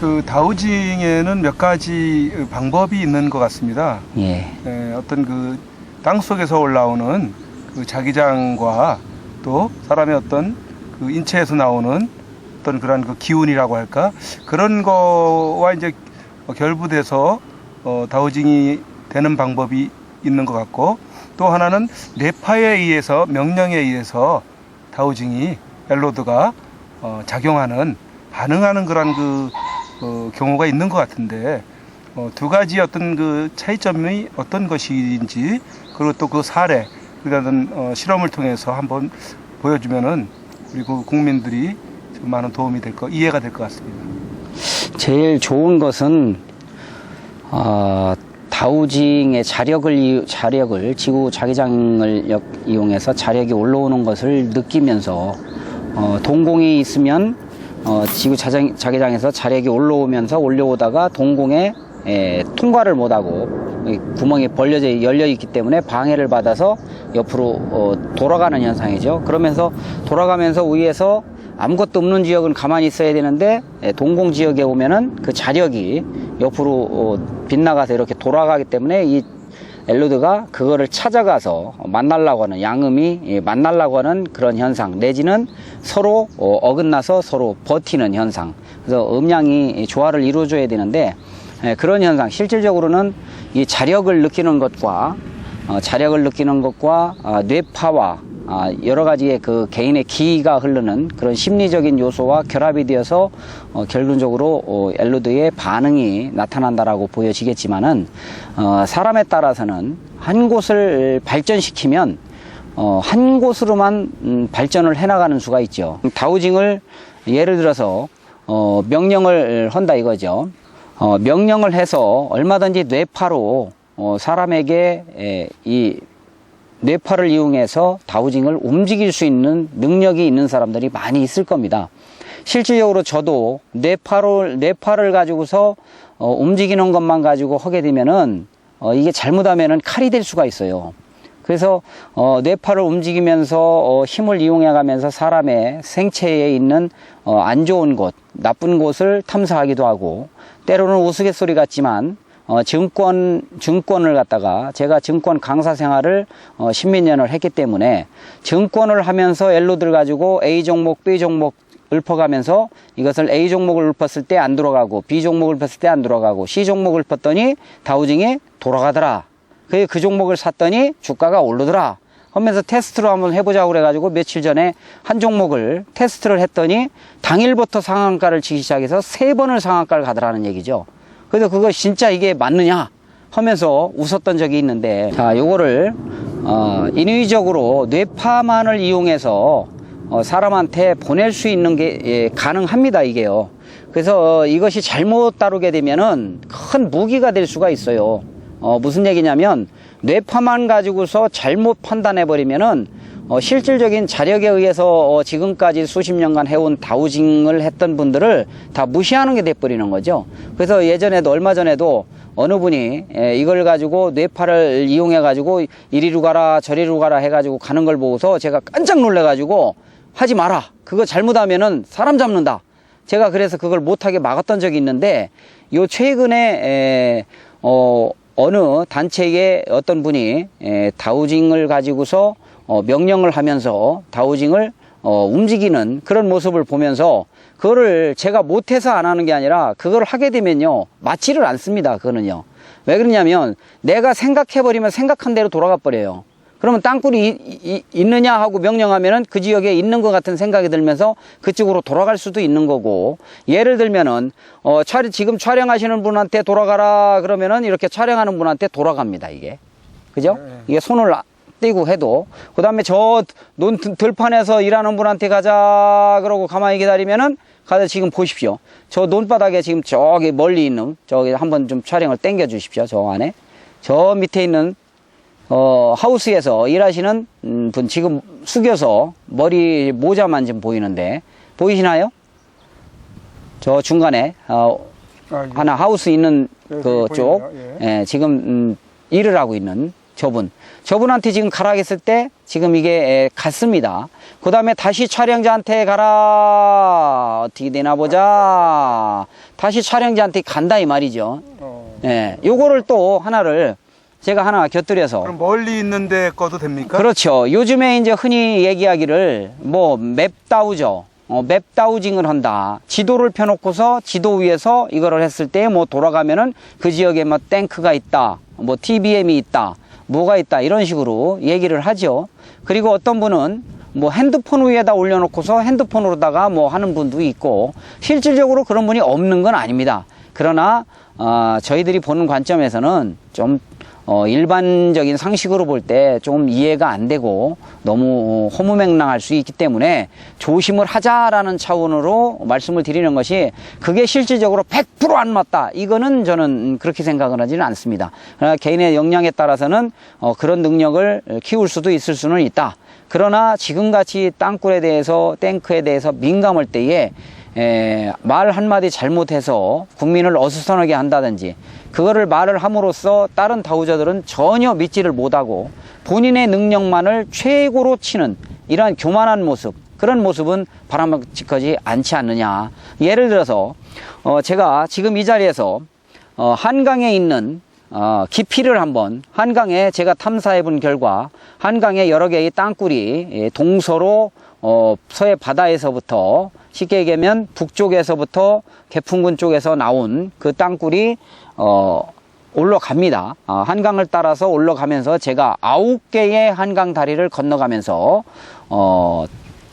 그 다우징에는 몇 가지 방법이 있는 것 같습니다. 예. 어떤 그 땅 속에서 올라오는 그 자기장과 또 사람의 어떤 그 인체에서 나오는 어떤 그런 그 기운이라고 할까, 그런 거와 이제 결부돼서 다우징이 되는 방법이 있는 것 같고, 또 하나는 뇌파에 의해서, 명령에 의해서 다우징이, 엘로드가 작용하는, 반응하는 그런 경우가 있는 것 같은데, 두 가지 어떤 그 차이점이 어떤 것인지, 그리고 또 그 사례, 그러니까 실험을 통해서 한번 보여주면은 우리 그 국민들이 좀 많은 도움이 될 거, 이해가 될 것 같습니다. 제일 좋은 것은 다우징의 자력을 지구 자기장을 이용해서 자력이 올라오는 것을 느끼면서 동공이 있으면 지구 자기장에서 자력이 올라오다가 동공에 통과를 못하고 구멍이 열려 있기 때문에 방해를 받아서 옆으로 돌아가는 현상이죠. 그러면서 돌아가면서 위에서 아무것도 없는 지역은 가만히 있어야 되는데 동공 지역에 오면은 그 자력이 옆으로 빗나가서 이렇게 돌아가기 때문에 이 엘로드가 그거를 찾아가서 만나려고 하는, 양음이 만나려고 하는 그런 현상, 내지는 서로 어긋나서 서로 버티는 현상. 그래서 음양이 조화를 이루어줘야 되는데, 그런 현상, 실질적으로는 이 자력을 느끼는 것과 뇌파와 여러 가지의 그 개인의 기가 흐르는 그런 심리적인 요소와 결합이 되어서 결론적으로 엘로드의 반응이 나타난다라고 보여지겠지만은 사람에 따라서는 한 곳을 발전시키면 한 곳으로만 발전을 해나가는 수가 있죠. 다우징을 예를 들어서 명령을 한다 이거죠. 명령을 해서 얼마든지 뇌파로 사람에게 이 뇌파를 이용해서 다우징을 움직일 수 있는 능력이 있는 사람들이 많이 있을 겁니다. 실질적으로 저도 뇌파를 가지고서 움직이는 것만 가지고 하게 되면은 이게 잘못하면은 칼이 될 수가 있어요. 그래서 뇌파를 움직이면서 힘을 이용해 가면서 사람의 생체에 있는 안 좋은 곳, 나쁜 곳을 탐사하기도 하고, 때로는 우스갯소리 같지만 증권을 갖다가, 제가 증권 강사 생활을 십몇 년을 했기 때문에 증권을 하면서 엘로드를 가지고 A 종목, B 종목 읊어가면서 이것을 A 종목을 읊었을 때 안 들어가고 B 종목을 읊었을 때 안 들어가고 C 종목을 읊었더니 다우징이 돌아가더라. 그 종목을 샀더니 주가가 오르더라 하면서 테스트로 한번 해보자고 그래가지고 며칠 전에 한 종목을 테스트를 했더니 당일부터 상한가를 치기 시작해서 3번을 상한가를 가더라는 얘기죠. 그래서 그거 진짜 이게 맞느냐 하면서 웃었던 적이 있는데, 자, 요거를 인위적으로 뇌파만을 이용해서 사람한테 보낼 수 있는 게 가능합니다, 이게요. 그래서 이것이 잘못 다루게 되면은 큰 무기가 될 수가 있어요. 무슨 얘기냐면, 뇌파만 가지고서 잘못 판단해 버리면은 실질적인 자력에 의해서 지금까지 수십 년간 해온 다우징을 했던 분들을 다 무시하는 게 돼버리는 거죠. 그래서 예전에도, 얼마 전에도 어느 분이 이걸 가지고 뇌파를 이용해 가지고 이리로 가라 저리로 가라 해가지고 가는 걸 보고서 제가 깜짝 놀래 가지고 하지 마라, 그거 잘못하면은 사람 잡는다, 제가 그래서 그걸 못하게 막았던 적이 있는데, 요 최근에 어느 단체의 어떤 분이 다우징을 가지고서 명령을 하면서 다우징을 움직이는 그런 모습을 보면서, 그거를 제가 못해서 안 하는 게 아니라 그걸 하게 되면요 맞지를 않습니다. 그거는요. 왜 그러냐면 내가 생각해버리면 생각한 대로 돌아가 버려요. 그러면 땅굴이 있느냐 하고 명령하면은 그 지역에 있는 것 같은 생각이 들면서 그쪽으로 돌아갈 수도 있는 거고, 예를 들면은 지금 촬영하시는 분한테 돌아가라 그러면은 이렇게 촬영하는 분한테 돌아갑니다, 이게. 그죠? 이게 손을 떼고 해도. 그 다음에 저 들판에서 일하는 분한테 가자 그러고 가만히 기다리면은, 가서 지금 보십시오, 저 논바닥에 지금 저기 멀리 있는, 저기 한번 좀 촬영을 당겨 주십시오. 저 안에 저 밑에 있는 하우스에서 일하시는 분 지금 숙여서 머리 모자만 좀 보이는데 보이시나요? 저 중간에 하나 하우스 있는 그쪽, 예, 지금 일을 하고 있는 저분한테 지금 가라 했을 때 지금 이게 갔습니다. 그 다음에 다시 촬영자한테 가라, 어떻게 되나 보자, 다시 촬영지한테 간다 이 말이죠. 예, 요거를 또 하나를 제가 하나 곁들여서. 그럼 멀리 있는데 꺼도 됩니까? 그렇죠. 요즘에 이제 흔히 얘기하기를 뭐 맵다우죠. 맵다우징을 한다. 지도를 펴놓고서 지도 위에서 이거를 했을 때 뭐 돌아가면은 그 지역에 뭐 탱크가 있다, 뭐 TBM이 있다, 뭐가 있다 이런 식으로 얘기를 하죠. 그리고 어떤 분은 뭐 핸드폰 위에다 올려놓고서 핸드폰으로다가 뭐 하는 분도 있고 실질적으로 그런 분이 없는 건 아닙니다. 그러나 저희들이 보는 관점에서는 좀 일반적인 상식으로 볼 때 좀 이해가 안 되고 너무 허무맹랑할 수 있기 때문에 조심을 하자라는 차원으로 말씀을 드리는 것이 그게 실질적으로 100% 안 맞다. 이거는 저는 그렇게 생각을 하지는 않습니다. 그러나 개인의 역량에 따라서는 그런 능력을 키울 수도 있을 수는 있다. 그러나 지금같이 땅굴에 대해서 탱크에 대해서 민감할 때에 말 한마디 잘못해서 국민을 어수선하게 한다든지 그거를 말을 함으로써 다른 다우저들은 전혀 믿지를 못하고 본인의 능력만을 최고로 치는 이러한 교만한 모습, 그런 모습은 바람직하지 않지 않느냐. 예를 들어서 제가 지금 이 자리에서 한강에 있는 깊이를 한번, 한강에 제가 탐사해 본 결과 한강에 여러 개의 땅굴이 동서로 서해 바다에서부터 쉽게 얘기하면 북쪽에서부터 개풍군 쪽에서 나온 그 땅굴이 올라갑니다. 한강을 따라서 올라가면서 제가 9개의 한강 다리를 건너가면서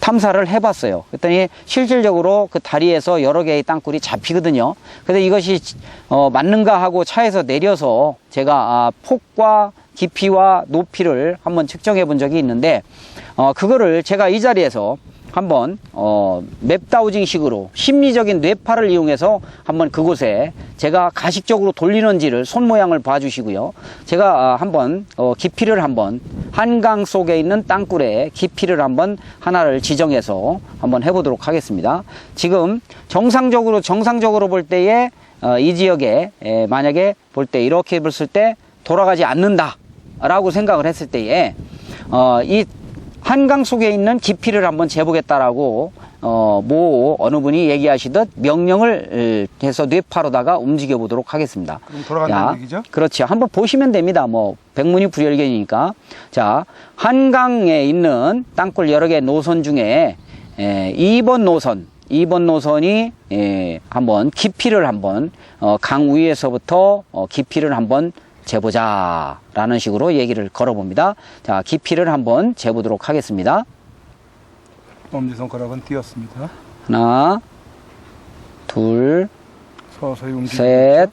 탐사를 해봤어요. 그랬더니 실질적으로 그 다리에서 여러 개의 땅굴이 잡히거든요. 근데 이것이 맞는가 하고 차에서 내려서 제가 폭과 깊이와 높이를 한번 측정해 본 적이 있는데 그거를 제가 이 자리에서 한번 맵다우징 식으로 심리적인 뇌파를 이용해서 한번 그곳에 제가 가식적으로 돌리는지를 손 모양을 봐주시고요. 제가 한번 깊이를 한번 한강 속에 있는 땅굴의 깊이를 한번 하나를 지정해서 한번 해보도록 하겠습니다. 지금 정상적으로 볼 때에 이 지역에 만약에 볼 때 이렇게 봤을 때 돌아가지 않는다 라고 생각을 했을 때에 이 한강 속에 있는 깊이를 한번 재보겠다라고 어느 분이 얘기하시듯 명령을 해서 뇌파로다가 움직여 보도록 하겠습니다. 그럼 돌아간다는 얘기죠? 그렇죠. 한번 보시면 됩니다. 뭐 백문이 불여일견이니까. 자, 한강에 있는 땅굴 여러 개 노선 중에 2번 노선이 한번 깊이를 한번 강 위에서부터 깊이를 한번 재보자 라는 식으로 얘기를 걸어봅니다. 자, 깊이를 한번 재보도록 하겠습니다. 엄지손가락은 띄었습니다. 하나, 둘, 서서히 셋,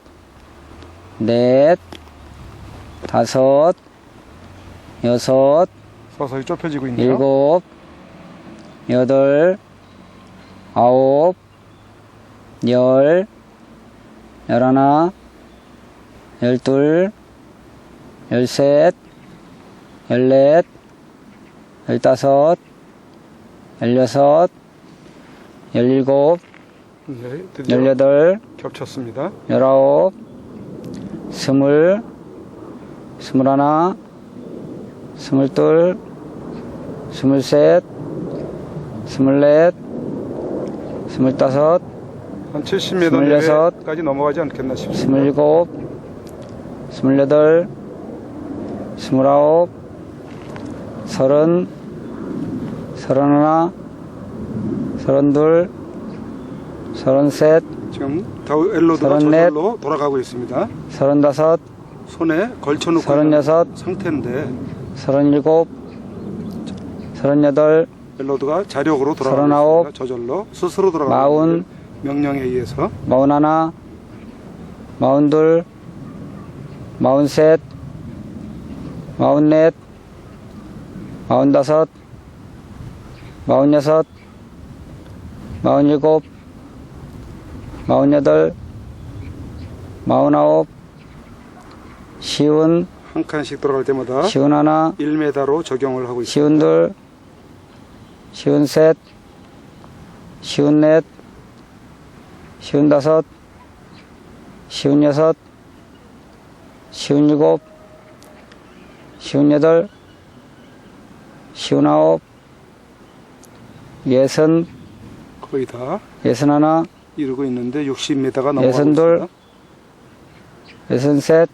넷, 다섯, 여섯, 서서히 좁혀지고 있네요. 일곱, 여덟, 아홉, 열, 열하나, 열둘, 열셋, 열넷, 열다섯, 열여섯, 열일곱, 네, 드디어 열여덟, 겹쳤습니다. 열아홉, 스물, 스물하나, 스물둘, 스물셋, 스물넷, 스물다섯, 한 70m 내외까지 넘어가지 않겠나 싶습니다. 스물일곱, 스물여덟, 스물아홉, 서른, 서른하나, 서른둘, 서른셋, 지금 엘로드가 서른넷, 저절로 돌아가고 있습니다. 서른다섯, 손에 걸쳐놓고 서른여섯, 있는 상태인데 서른일곱, 서른여덟, 엘로드가 자력으로 돌아가고 서른아홉, 있습니다. 저절로 스스로 돌아가고 마흔, 있는 명령에 의해서 마흔하나, 마흔둘, 마흔셋, 마흔넷, 마흔다섯, 마흔여섯, 마흔일곱, 마흔여덟, 마흔아홉, 시운, 한 칸씩 돌아갈 때마다 시운하나, 1m로 적용을 하고 있습니다. 시운둘, 시운셋, 시운넷, 시운다섯, 시운여섯, 시운일곱, 시운여덟, 시운아홉, 예순, 거의 다 예순하나, 이루고 있는데 60m가 넘어가고 여섯둘, 있습니다. 여섯셋,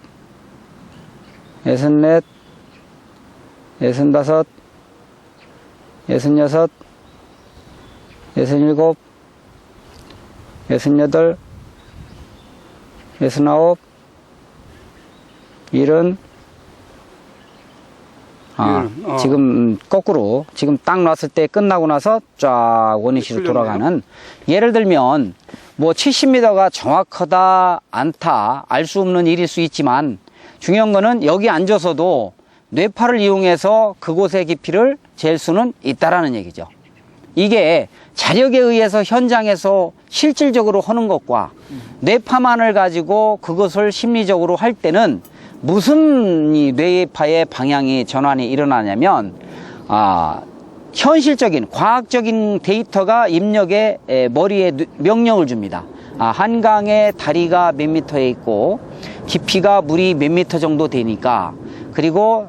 여섯넷, 여섯다섯, 여섯여섯, 여섯일곱, 여섯여덟, 여섯아홉, 일흔. 지금 거꾸로 지금 딱 놨을 때 끝나고 나서 쫙 원위치로 돌아가는, 예를 들면 뭐 70m가 정확하다 않다 알 수 없는 일일 수 있지만, 중요한 거는 여기 앉아서도 뇌파를 이용해서 그곳의 깊이를 잴 수는 있다라는 얘기죠. 이게 자력에 의해서 현장에서 실질적으로 하는 것과 뇌파만을 가지고 그것을 심리적으로 할 때는 무슨 이 뇌파의 방향이 전환이 일어나냐면, 현실적인 과학적인 데이터가 입력에 머리에 명령을 줍니다. 한강의 다리가 몇 미터에 있고 깊이가 물이 몇 미터 정도 되니까, 그리고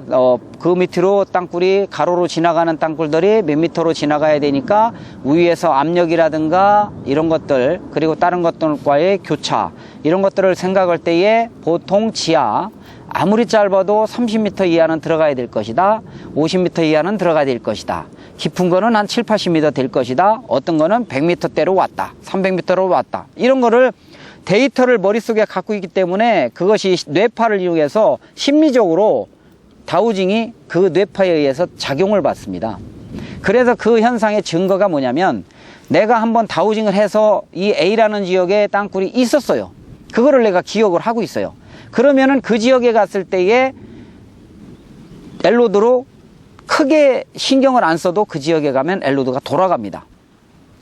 그 밑으로 땅굴이 가로로 지나가는 땅굴들이 몇 미터로 지나가야 되니까 위에서 압력이라든가 이런 것들, 그리고 다른 것들과의 교차, 이런 것들을 생각할 때에 보통 지하 아무리 짧아도 30m 이하는 들어가야 될 것이다, 50m 이하는 들어가야 될 것이다, 깊은 거는 한 7, 80m 될 것이다, 어떤 거는 100m대로 왔다, 300m로 왔다, 이런 거를 데이터를 머릿속에 갖고 있기 때문에 그것이 뇌파를 이용해서 심리적으로 다우징이 그 뇌파에 의해서 작용을 받습니다. 그래서 그 현상의 증거가 뭐냐면, 내가 한번 다우징을 해서 이 A라는 지역에 땅굴이 있었어요. 그거를 내가 기억을 하고 있어요. 그러면은 그 지역에 갔을 때에 엘로드로 크게 신경을 안 써도 그 지역에 가면 엘로드가 돌아갑니다.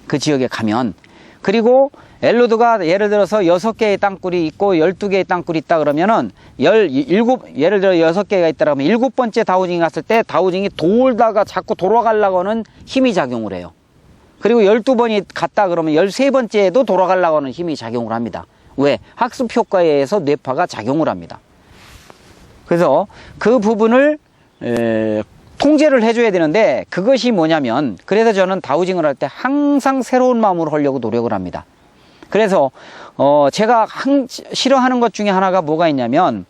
그 지역에 가면. 그리고 엘로드가 예를 들어서 6개의 땅굴이 있고 12개의 땅굴이 있다 그러면은 예를 들어 6개가 있다 그러면 7번째 다우징이 갔을 때 다우징이 돌다가 자꾸 돌아가려고 하는 힘이 작용을 해요. 그리고 12번이 갔다 그러면 13번째에도 돌아가려고 하는 힘이 작용을 합니다. 왜? 학습 효과에 의해서 뇌파가 작용을 합니다. 그래서 그 부분을 통제를 해줘야 되는데, 그것이 뭐냐면, 그래서 저는 다우징을 할 때 항상 새로운 마음으로 하려고 노력을 합니다. 그래서 제가 싫어하는 것 중에 하나가 뭐가 있냐면,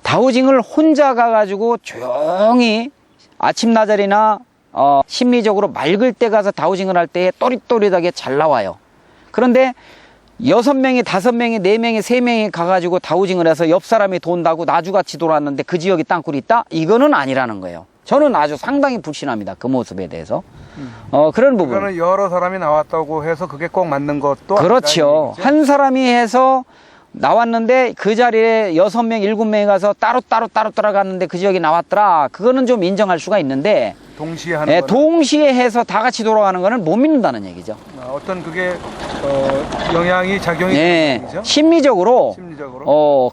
다우징을 혼자 가가지고 조용히 아침 나절이나 심리적으로 맑을 때 가서 다우징을 할 때 또릿또릿하게 잘 나와요. 그런데 6명이, 5명이, 4명이, 3명이 가가지고 다우징을 해서 옆 사람이 돈다고 나주같이 돌았는데 그 지역에 땅굴이 있다? 이거는 아니라는 거예요. 저는 아주 상당히 불신합니다. 그 모습에 대해서. 그런 부분. 그거는 여러 사람이 나왔다고 해서 그게 꼭 맞는 것도 그렇죠. 한 사람이 해서 나왔는데 그 자리에 6명, 7명이 가서 따로 따라갔는데 그 지역이 나왔더라. 그거는 좀 인정할 수가 있는데, 동시에 하는 거는 동시에 해서 다 같이 돌아가는 거는 못 믿는다는 얘기죠. 어떤 그게 영향이 작용이 네, 되는 얘기죠? 심리적으로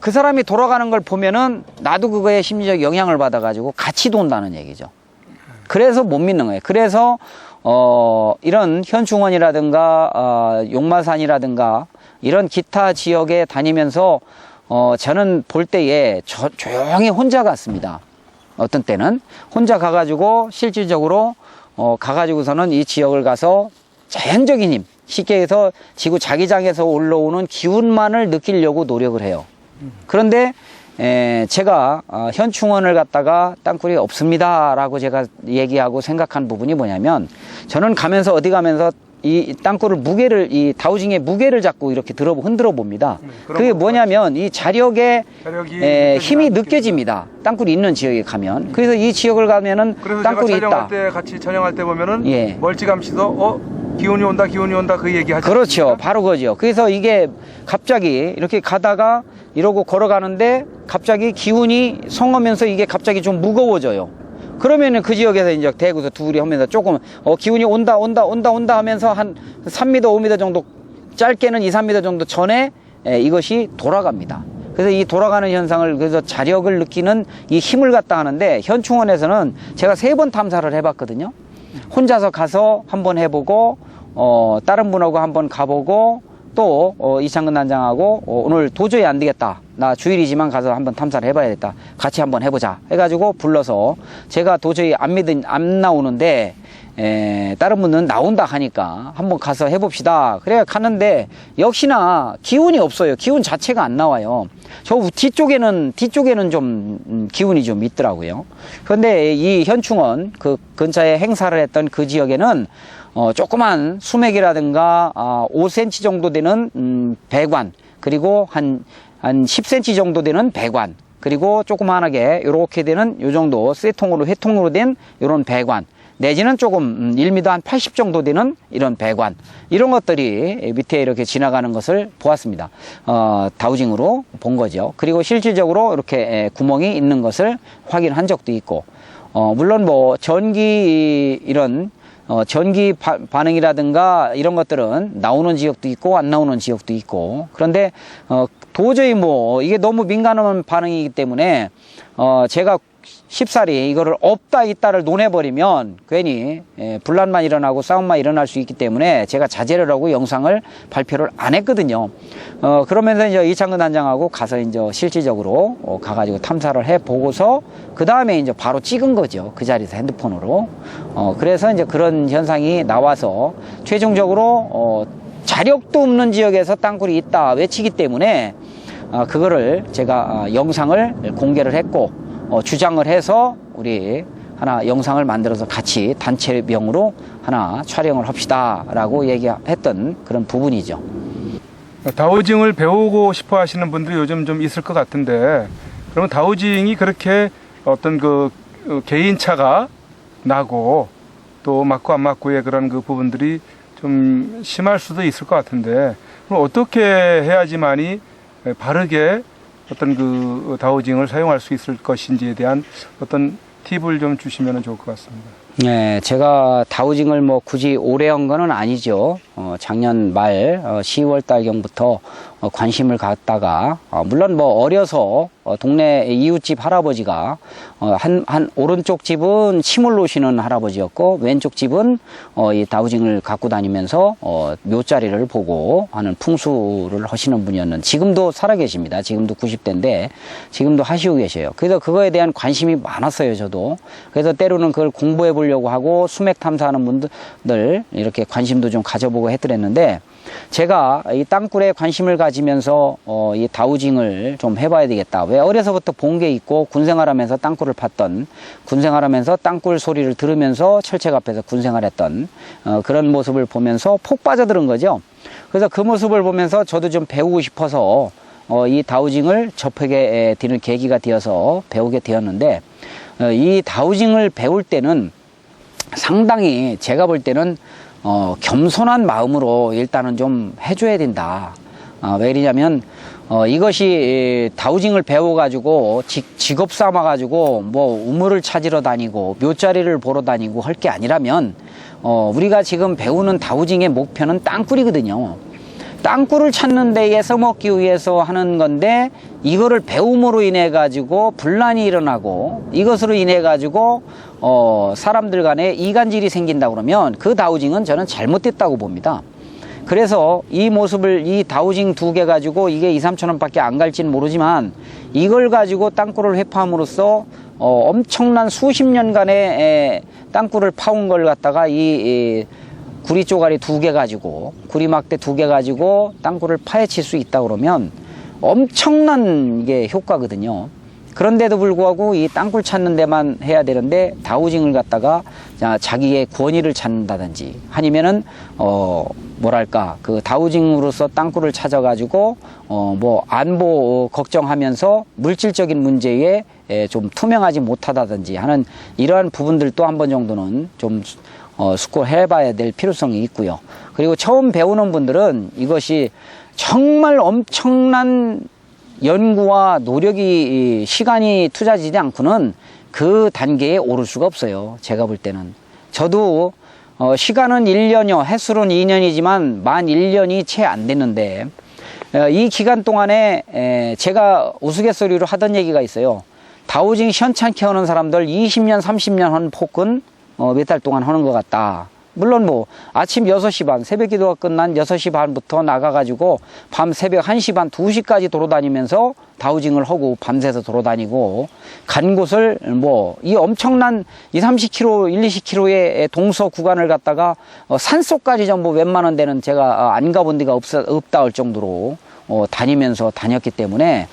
그 사람이 돌아가는 걸 보면은 나도 그거에 심리적 영향을 받아가지고 같이 돈다는 얘기죠. 그래서 못 믿는 거예요. 그래서 이런 현충원이라든가 용마산이라든가 이런 기타 지역에 다니면서 저는 볼 때에 조용히 혼자 갔습니다. 어떤 때는 혼자 가가지고 실질적으로 가가지고서는 이 지역을 가서 자연적인 힘, 쉽게 해서 지구 자기장에서 올라오는 기운만을 느끼려고 노력을 해요. 그런데 제가 현충원을 갔다가 땅굴이 없습니다 라고 제가 얘기하고 생각한 부분이 뭐냐면, 저는 가면서 어디 가면서 이 땅굴을 이 다우징의 무게를 자꾸 이렇게 흔들어 봅니다. 그게 뭐냐면 이 자력의 힘이 느껴집니다. 땅굴이 있는 지역에 가면. 그래서 이 지역을 가면은 땅굴이 있다. 같이 촬영할 때 보면은 멀찌감치도 기운이 온다 그 얘기하죠. 그렇죠. 바로 그거죠. 그래서 이게 갑자기 이렇게 가다가 이러고 걸어가는데 갑자기 기운이 성하면서 이게 갑자기 좀 무거워져요. 그러면은 그 지역에서 이제 대구서 둘이 하면서 조금 기운이 온다 하면서 한 3m, 5m 정도, 짧게는 2, 3m 정도 전에 이것이 돌아갑니다. 그래서 이 돌아가는 현상을, 그래서 자력을 느끼는 이 힘을 갖다 하는데, 현충원에서는 제가 3번 탐사를 해봤거든요. 혼자서 가서 한번 해보고, 다른 분하고 한번 가보고, 또 이창근 단장하고 오늘 도저히 안 되겠다, 나 주일이지만 가서 한번 탐사를 해봐야겠다, 같이 한번 해보자 해가지고 불러서, 제가 도저히 안 나오는데 다른 분은 나온다 하니까 한번 가서 해봅시다. 그래 갔는데 역시나 기운이 없어요. 기운 자체가 안 나와요. 저 뒤쪽에는 좀 기운이 좀 있더라고요. 그런데 이 현충원 그 근처에 행사를 했던 그 지역에는 조그만 수맥이라든가 5cm 정도 되는 배관, 그리고 한 10cm 정도 되는 배관, 그리고 조그만하게 이렇게 되는 요 정도 쇠통으로 회통으로 된 이런 배관, 내지는 조금 1m 한 80 정도 되는 이런 배관, 이런 것들이 밑에 이렇게 지나가는 것을 보았습니다. 다우징으로 본 거죠. 그리고 실질적으로 이렇게 구멍이 있는 것을 확인한 적도 있고, 물론 뭐 전기 이런 전기 반응이라든가 이런 것들은 나오는 지역도 있고 안 나오는 지역도 있고, 그런데 도저히 뭐 이게 너무 민감한 반응이기 때문에 제가 쉽사리 이거를 없다 있다를 논해버리면 괜히 분란만 일어나고 싸움만 일어날 수 있기 때문에 제가 자제를 하고 영상을 발표를 안 했거든요. 그러면서 이제 이창근 단장하고 가서 이제 실질적으로 가가지고 탐사를 해 보고서 그 다음에 이제 바로 찍은 거죠. 그 자리에서 핸드폰으로. 그래서 이제 그런 현상이 나와서 최종적으로 자력도 없는 지역에서 땅굴이 있다 외치기 때문에 그거를 제가 영상을 공개를 했고, 주장을 해서 우리 하나 영상을 만들어서 같이 단체명으로 하나 촬영을 합시다 라고 얘기했던 그런 부분이죠. 다우징을 배우고 싶어 하시는 분들이 요즘 좀 있을 것 같은데, 그러면 다우징이 그렇게 어떤 그 개인차가 나고 또 맞고 안 맞고의 그런 그 부분들이 좀 심할 수도 있을 것 같은데, 그럼 어떻게 해야지만이 바르게 어떤 그 다우징을 사용할 수 있을 것인지에 대한 어떤 팁을 좀 주시면 좋을 것 같습니다. 네, 제가 다우징을 뭐 굳이 오래 한 거는 아니죠. 작년 말 10월 달경부터 관심을 갖다가, 물론 뭐 어려서 동네 이웃집 할아버지가 한 오른쪽 집은 침을 놓으시는 할아버지였고, 왼쪽 집은 이 다우징을 갖고 다니면서 묘자리를 보고 하는 풍수를 하시는 분이었는데, 지금도 살아계십니다. 지금도 90대인데 지금도 하시고 계셔요. 그래서 그거에 대한 관심이 많았어요, 저도. 그래서 때로는 그걸 공부해 보려고 하고 수맥 탐사하는 분들 이렇게 관심도 좀 가져보고 해드렸는데, 제가 이 땅굴에 관심을 가지면서 이 다우징을 좀 해봐야 되겠다. 왜 어려서부터 본 게 있고, 군생활하면서 땅굴을 팠던, 군생활하면서 땅굴 소리를 들으면서 철책 앞에서 군생활했던 그런 모습을 보면서 푹 빠져드는 거죠. 그래서 그 모습을 보면서 저도 좀 배우고 싶어서 이 다우징을 접하게 되는 계기가 되어서 배우게 되었는데, 이 다우징을 배울 때는 상당히 제가 볼 때는 겸손한 마음으로 일단은 좀 해줘야 된다. 왜 그러냐면 이것이 다우징을 배워가지고 직업 삼아가지고 뭐 우물을 찾으러 다니고 묘자리를 보러 다니고 할 게 아니라면, 우리가 지금 배우는 다우징의 목표는 땅굴이거든요. 땅굴을 찾는 데에 써먹기 위해서 하는 건데, 이거를 배움으로 인해 가지고 분란이 일어나고 이것으로 인해 가지고 사람들 간에 이간질이 생긴다 그러면 그 다우징은 저는 잘못됐다고 봅니다. 그래서 이 모습을, 이 다우징 2개 가지고 이게 2~3천 원밖에 안 갈지는 모르지만, 이걸 가지고 땅굴을 회파함으로써 엄청난 수십 년간의 땅굴을 파온 걸 갖다가 이 구리 쪼가리 2개 가지고, 구리 막대 2개 가지고 땅굴을 파헤칠 수 있다 그러면 엄청난 이게 효과거든요. 그런데도 불구하고 이 땅굴 찾는 데만 해야 되는데, 다우징을 갖다가 자기의 권위를 찾는다든지 아니면은 뭐랄까 그 다우징으로서 땅굴을 찾아가지고 뭐 안보 걱정하면서 물질적인 문제에 좀 투명하지 못하다든지 하는 이러한 부분들도 한 번 정도는 좀 숙고해 봐야 될 필요성이 있고요. 그리고 처음 배우는 분들은 이것이 정말 엄청난 연구와 노력이, 시간이 투자되지 않고는 그 단계에 오를 수가 없어요. 제가 볼 때는. 저도 시간은 1년이요, 횟수로는 2년이지만 만 1년이 채 안 됐는데, 이 기간 동안에 제가 우스갯소리로 하던 얘기가 있어요. 다우징 시원찮게 하는 사람들 20년, 30년 하는 폭은 몇 달 동안 하는 것 같다. 물론 뭐 아침 6시 반, 새벽 기도가 끝난 6시 반부터 나가가지고 밤 새벽 1시 반, 2시까지 돌아다니면서 다우징을 하고 밤새서 돌아다니고 간 곳을 뭐 이 엄청난 30km, 20km의 동서 구간을 갖다가 산속까지 전부 웬만한 데는 제가 안 가본 데가 없다 할 정도로 다니면서 다녔기 때문에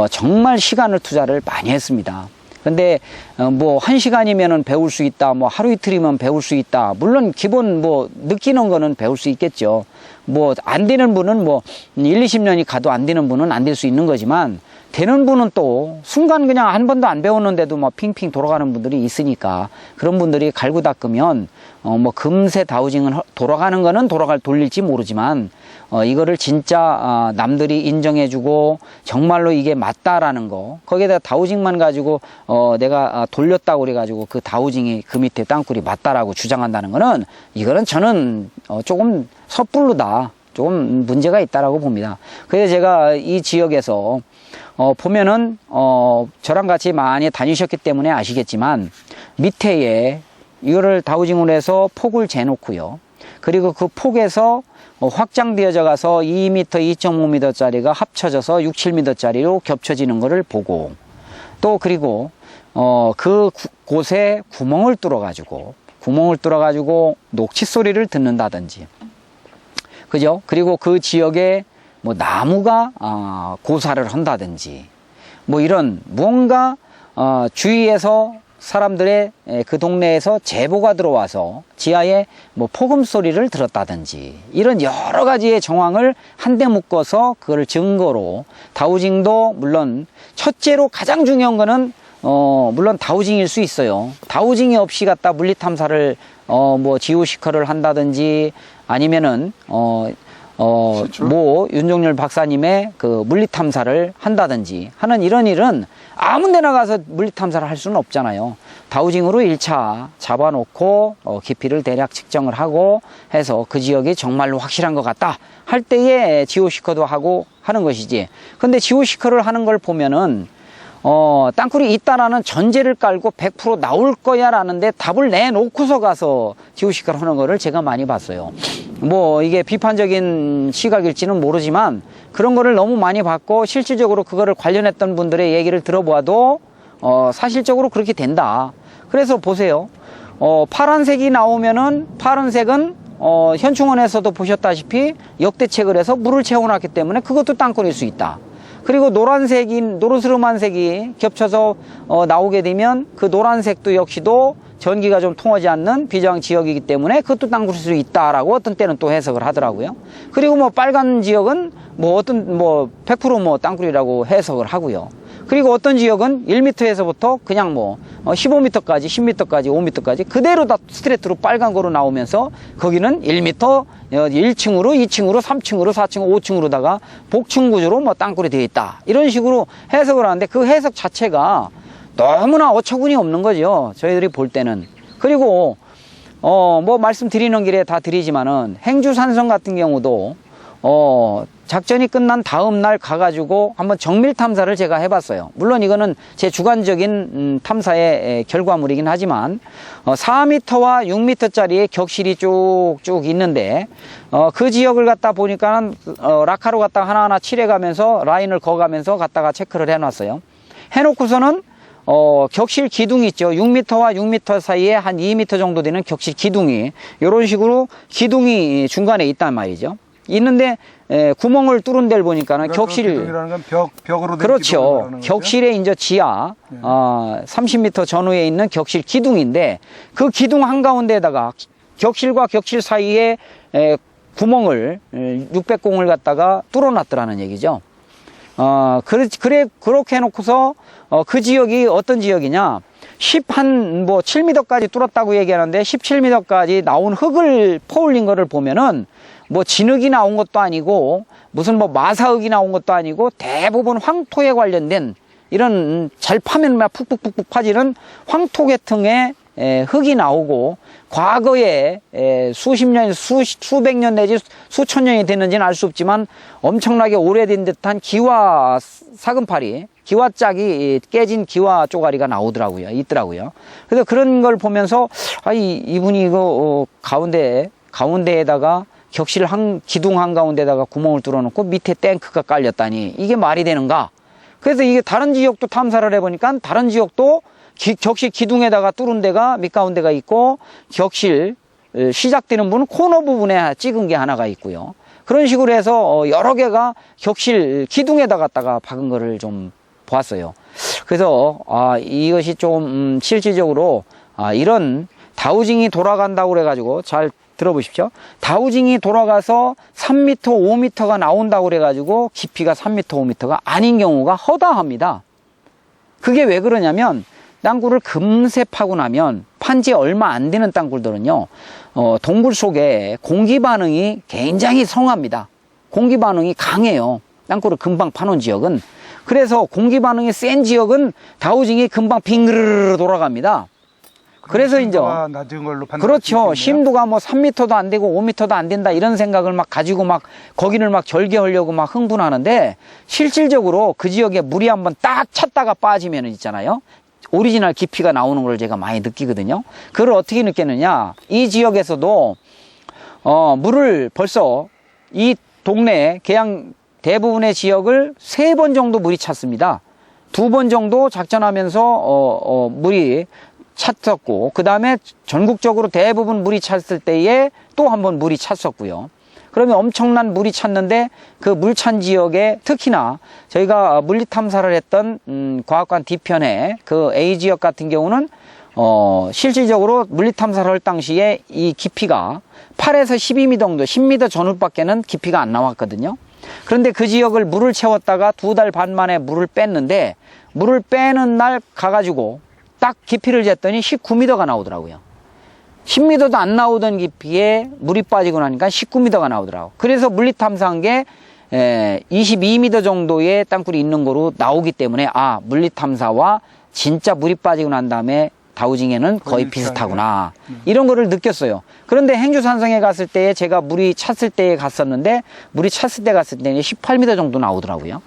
정말 시간을 투자를 많이 했습니다. 근데 뭐 1시간이면은 배울 수 있다, 뭐 하루 이틀이면 배울 수 있다. 물론 기본 뭐 느끼는 거는 배울 수 있겠죠. 뭐 안 되는 분은 뭐 1, 20년이 가도 안 되는 분은 안 될 수 있는 거지만 되는 분은 또 순간 그냥 한 번도 안 배웠는데도 뭐 핑핑 돌아가는 분들이 있으니까 그런 분들이 갈고 닦으면 뭐 금세 다우징은 돌아가는 거는 돌릴지 모르지만 이거를 진짜 남들이 인정해주고 정말로 이게 맞다라는 거 거기에다 다우징만 가지고 내가 돌렸다고 그래가지고 그 다우징이 그 밑에 땅굴이 맞다라고 주장한다는 거는 이거는 저는 조금 섣불르다, 조금 문제가 있다라고 봅니다. 그래서 제가 이 지역에서 보면은 저랑 같이 많이 다니셨기 때문에 아시겠지만 밑에에 이거를 다우징으로 해서 폭을 재놓고요. 그리고 그 폭에서 확장되어져 가서 2m, 2.5m 짜리가 합쳐져서 6, 7m짜리로 겹쳐지는 것을 보고 또 그리고 그 곳에 구멍을 뚫어 가지고 녹취 소리를 듣는다든지 그죠? 그리고 그 지역에 뭐 나무가 고사를 한다든지 뭐 이런 무언가 주위에서 사람들의 그 동네에서 제보가 들어와서 지하에 뭐 폭음 소리를 들었다든지 이런 여러 가지의 정황을 한데 묶어서 그걸 증거로 다우징도 물론 첫째로 가장 중요한 거는 물론 다우징일 수 있어요. 다우징이 없이 갖다 물리 탐사를 뭐 지오시커를 한다든지 아니면은 뭐 윤종렬 박사님의 그 물리 탐사를 한다든지 하는 이런 일은 아무 데나 가서 물리 탐사를 할 수는 없잖아요. 다우징으로 1차 잡아놓고 깊이를 대략 측정을 하고 해서 그 지역이 정말로 확실한 것 같다 할 때에 지오시커도 하고 하는 것이지. 근데 지오시커를 하는 걸 보면은 땅굴이 있다라는 전제를 깔고 100% 나올 거야 라는데 답을 내놓고서 가서 지오시커를 하는 거를 제가 많이 봤어요. 뭐 이게 비판적인 시각일지는 모르지만 그런 거를 너무 많이 봤고 실질적으로 그거를 관련했던 분들의 얘기를 들어보아도 사실적으로 그렇게 된다. 그래서 보세요. 파란색이 나오면은 파란색은 현충원에서도 보셨다시피 역대책을 해서 물을 채워놨기 때문에 그것도 땅굴일 수 있다. 그리고 노르스름한 색이 겹쳐서 나오게 되면 그 노란색도 역시도 전기가 좀 통하지 않는 비저항 지역이기 때문에 그것도 땅굴일 수 있다라고 어떤 때는 또 해석을 하더라고요. 그리고 뭐 빨간 지역은 뭐 100% 뭐 땅굴이라고 해석을 하고요. 그리고 어떤 지역은 1m에서부터 그냥 뭐 15m까지, 10m까지, 5m까지 그대로 다 스트레이트로 빨간 거로 나오면서 거기는 1m, 1층으로, 2층으로, 3층으로, 4층, 5층으로다가 복층 구조로 뭐 땅굴이 되어 있다. 이런 식으로 해석을 하는데 그 해석 자체가 너무나 어처구니 없는 거죠. 저희들이 볼 때는. 그리고 뭐 말씀드리는 길에 다 드리지만은 행주산성 같은 경우도 작전이 끝난 다음 날 가가지고 한번 정밀 탐사를 제가 해봤어요. 물론 이거는 제 주관적인 탐사의 결과물이긴 하지만 4m와 6m짜리의 격실이 쭉쭉 있는데 그 지역을 갖다 보니까 라카로 갖다가 하나하나 칠해가면서 라인을 그어가면서 갖다가 체크를 해놨어요. 해놓고서는 격실 기둥이 있죠. 6m와 6m 사이에 한 2m 정도 되는 격실 기둥이 이런 식으로 기둥이 중간에 있단 말이죠. 있는데 구멍을 뚫은 데를 보니까는 격실 기둥이라는 건 벽으로 된 그렇죠. 격실의 이제 지하 30m 전후에 있는 격실 기둥인데 그 기둥 한가운데에다가 격실과 격실 사이에 구멍을 600공을 갖다가 뚫어놨더라는 얘기죠. 그렇게 해놓고서 그 지역이 어떤 지역이냐? 7m까지 뚫었다고 얘기하는데 17m까지 나온 흙을 퍼올린 거를 보면은 뭐 진흙이 나온 것도 아니고 무슨 뭐 마사흙이 나온 것도 아니고 대부분 황토에 관련된 이런 잘 파면 막 푹푹푹푹 파지는 황토 계통의 흙이 나오고 과거에 수십 년, 수백 년 내지 수천 년이 됐는지는 알 수 없지만 엄청나게 오래된 듯한 기와 사금팔이 기와짝이 깨진 기와 쪼가리가 나오더라고요. 있더라고요. 그래서 그런 걸 보면서 이분이 이거 가운데에다가 격실 기둥 한가운데다가 구멍을 뚫어놓고 밑에 탱크가 깔렸다니 이게 말이 되는가? 그래서 이게 다른 지역도 탐사를 해보니까 다른 지역도 격실 기둥에다가 뚫은 데가 밑가운데가 있고 격실 시작되는 부분은 코너 부분에 찍은 게 하나가 있고요. 그런 식으로 해서 여러 개가 격실 기둥에다 갖다가 박은 거를 좀 보았어요. 그래서 이것이 좀 실질적으로 이런 다우징이 돌아간다고 그래가지고 잘 들어보십시오. 다우징이 돌아가서 3m, 5m가 나온다고 그래가지고 깊이가 3m, 5m가 아닌 경우가 허다합니다. 그게 왜 그러냐면 땅굴을 금세 파고 나면 판지 얼마 안 되는 땅굴들은요, 동굴 속에 공기 반응이 굉장히 성합니다. 공기 반응이 강해요. 땅굴을 금방 파놓은 지역은. 그래서 공기 반응이 센 지역은 다우징이 금방 빙그르르 돌아갑니다. 그래서 이제 낮은 걸로 그렇죠. 심도가 뭐 3m도 안 되고 5m도 안 된다 이런 생각을 막 가지고 막 거기를 막 절개하려고 막 흥분하는데 실질적으로 그 지역에 물이 한번 딱 찼다가 빠지면 있잖아요. 오리지널 깊이가 나오는 걸 제가 많이 느끼거든요. 그걸 어떻게 느꼈느냐? 이 지역에서도 물을 벌써 이 동네 계양 대부분의 지역을 3번 정도 물이 찼습니다. 2번 정도 작전하면서 물이 찼었고 그 다음에 전국적으로 대부분 물이 찼을 때에 또 한 번 물이 찼었고요. 그러면 엄청난 물이 찼는데 그 물 찬 지역에 특히나 저희가 물리 탐사를 했던 과학관 뒤편에 그 A 지역 같은 경우는 실질적으로 물리 탐사를 할 당시에 이 깊이가 8에서 12m 정도 10m 전후밖에는 깊이가 안 나왔거든요. 그런데 그 지역을 물을 채웠다가 2달 반 만에 물을 뺐는데 물을 빼는 날 가가지고 딱 깊이를 쟀더니 19m가 나오더라고요. 10m도 안 나오던 깊이에 물이 빠지고 나니까 19m가 나오더라고요. 그래서 물리 탐사한 게 22m 정도의 땅굴이 있는 거로 나오기 때문에 물리 탐사와 진짜 물이 빠지고 난 다음에 다우징에는 거의 비슷하구나 이런 거를 느꼈어요. 그런데 행주산성에 갔을 때에 제가 물이 찼을 때에 갔었는데 물이 찼을 때 갔을 때는 18m 정도 나오더라고요.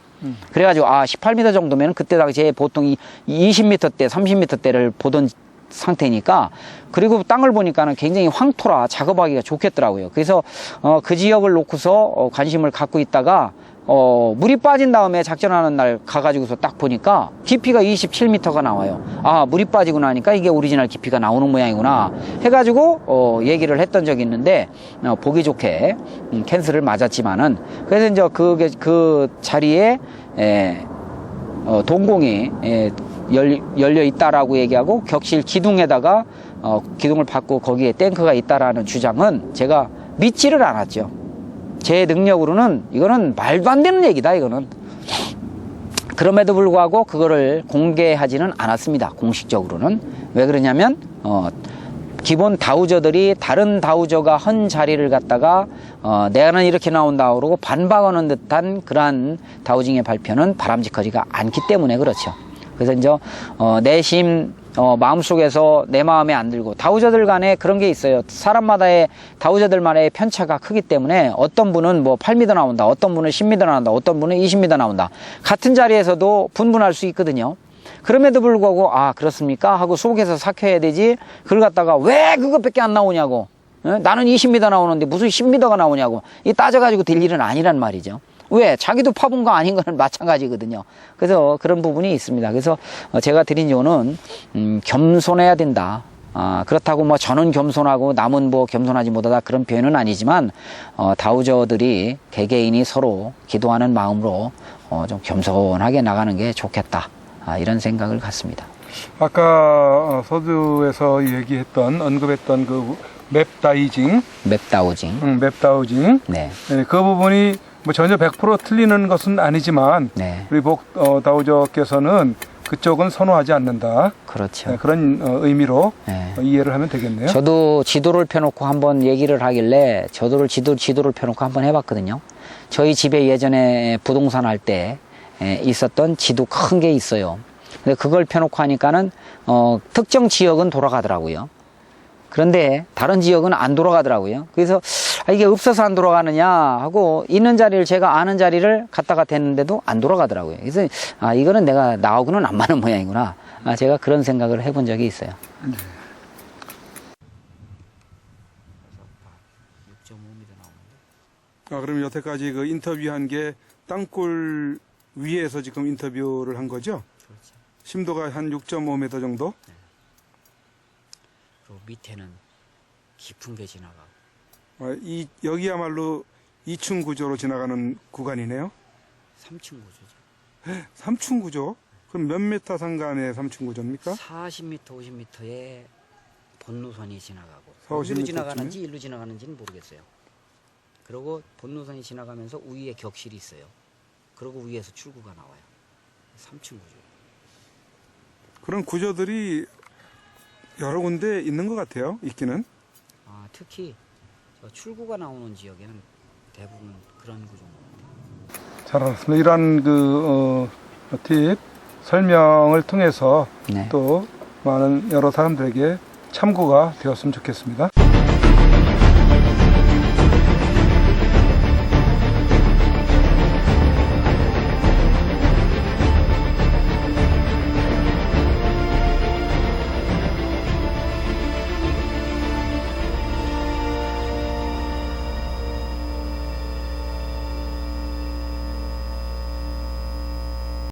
그래가지고 18m 정도면 그때 당시에 보통 20m대 30m대를 보던 상태니까 그리고 땅을 보니까는 굉장히 황토라 작업하기가 좋겠더라고요. 그래서 그 지역을 놓고서 관심을 갖고 있다가 물이 빠진 다음에 작전하는 날 가가지고서 딱 보니까 깊이가 27m가 나와요. 물이 빠지고 나니까 이게 오리지널 깊이가 나오는 모양이구나 해가지고 얘기를 했던 적이 있는데 보기 좋게 캔슬을 맞았지만은 그래서 이제 그 자리에 동공이 열려 있다라고 얘기하고 격실 기둥에다가 기둥을 받고 거기에 탱크가 있다라는 주장은 제가 믿지를 않았죠. 제 능력으로는 이거는 말도 안 되는 얘기다 이거는. 그럼에도 불구하고 그거를 공개하지는 않았습니다. 공식적으로는. 왜 그러냐면 기본 다우저들이 다른 다우저가 헌 자리를 갖다가 내가는 이렇게 나온다 그러고 반박하는 듯한 그러한 다우징의 발표는 바람직하지가 않기 때문에 그렇죠. 그래서 이제 내심 마음속에서 내 마음에 안 들고 다우저들 간에 그런 게 있어요. 사람마다의 다우저들만의 편차가 크기 때문에 어떤 분은 뭐 8m 나온다, 어떤 분은 10m 나온다, 어떤 분은 20m 나온다. 같은 자리에서도 분분할 수 있거든요. 그럼에도 불구하고 그렇습니까? 하고 속에서 삭혀야 되지. 그걸 갖다가 왜 그것밖에 안 나오냐고. 나는 20m 나오는데 무슨 10m가 나오냐고. 이 따져가지고 될 일은 아니란 말이죠. 왜? 자기도 파본 거 아닌 거는 마찬가지거든요. 그래서 그런 부분이 있습니다. 그래서 제가 드린 요는 겸손해야 된다. 그렇다고 뭐 저는 겸손하고 남은 뭐 겸손하지 못하다 그런 표현은 아니지만 다우저들이 개개인이 서로 기도하는 마음으로 좀 겸손하게 나가는 게 좋겠다. 이런 생각을 갖습니다. 아까 서두에서 언급했던 그 맵다우징. 네. 네, 그 부분이 뭐 전혀 100% 틀리는 것은 아니지만 네. 우리 다우저께서는 그쪽은 선호하지 않는다. 그렇죠. 네, 그런 의미로 네. 이해를 하면 되겠네요. 저도 지도를 펴놓고 한번 얘기를 하길래 지도를 펴놓고 한번 해봤거든요. 저희 집에 예전에 부동산 할 때 있었던 지도 큰 게 있어요. 근데 그걸 펴놓고 하니까는 특정 지역은 돌아가더라고요. 그런데 다른 지역은 안 돌아가더라고요. 그래서 이게 없어서 안 돌아가느냐 하고 있는 자리를 제가 아는 자리를 갖다가 댔는데도 안 돌아가더라고요. 그래서 이거는 내가 나하고는 안 맞는 모양이구나. 제가 그런 생각을 해본 적이 있어요. 그럼 여태까지 그 인터뷰한 게 땅굴 위에서 지금 인터뷰를 한 거죠? 그렇죠. 심도가 한 6.5m 정도? 네. 그리고 밑에는 깊은 게 지나가고. 여기야말로 2층 구조로 지나가는 구간이네요? 3층 구조죠. 3층 구조? 그럼 몇 미터 상간의 3층 구조입니까? 40m, 50m에 본노선이 지나가고 40, 어디로 50m 지나가는지 일로 지나가는지는 모르겠어요. 그리고 본노선이 지나가면서 위에 격실이 있어요. 그리고 위에서 출구가 나와요. 3층 구조. 그런 구조들이 여러 군데 있는 것 같아요, 있기는. 특히 저 출구가 나오는 지역에는 대부분 그런 구조입니다. 잘 알았습니다. 이러한 팁 설명을 통해서 네. 또 많은 여러 사람들에게 참고가 되었으면 좋겠습니다.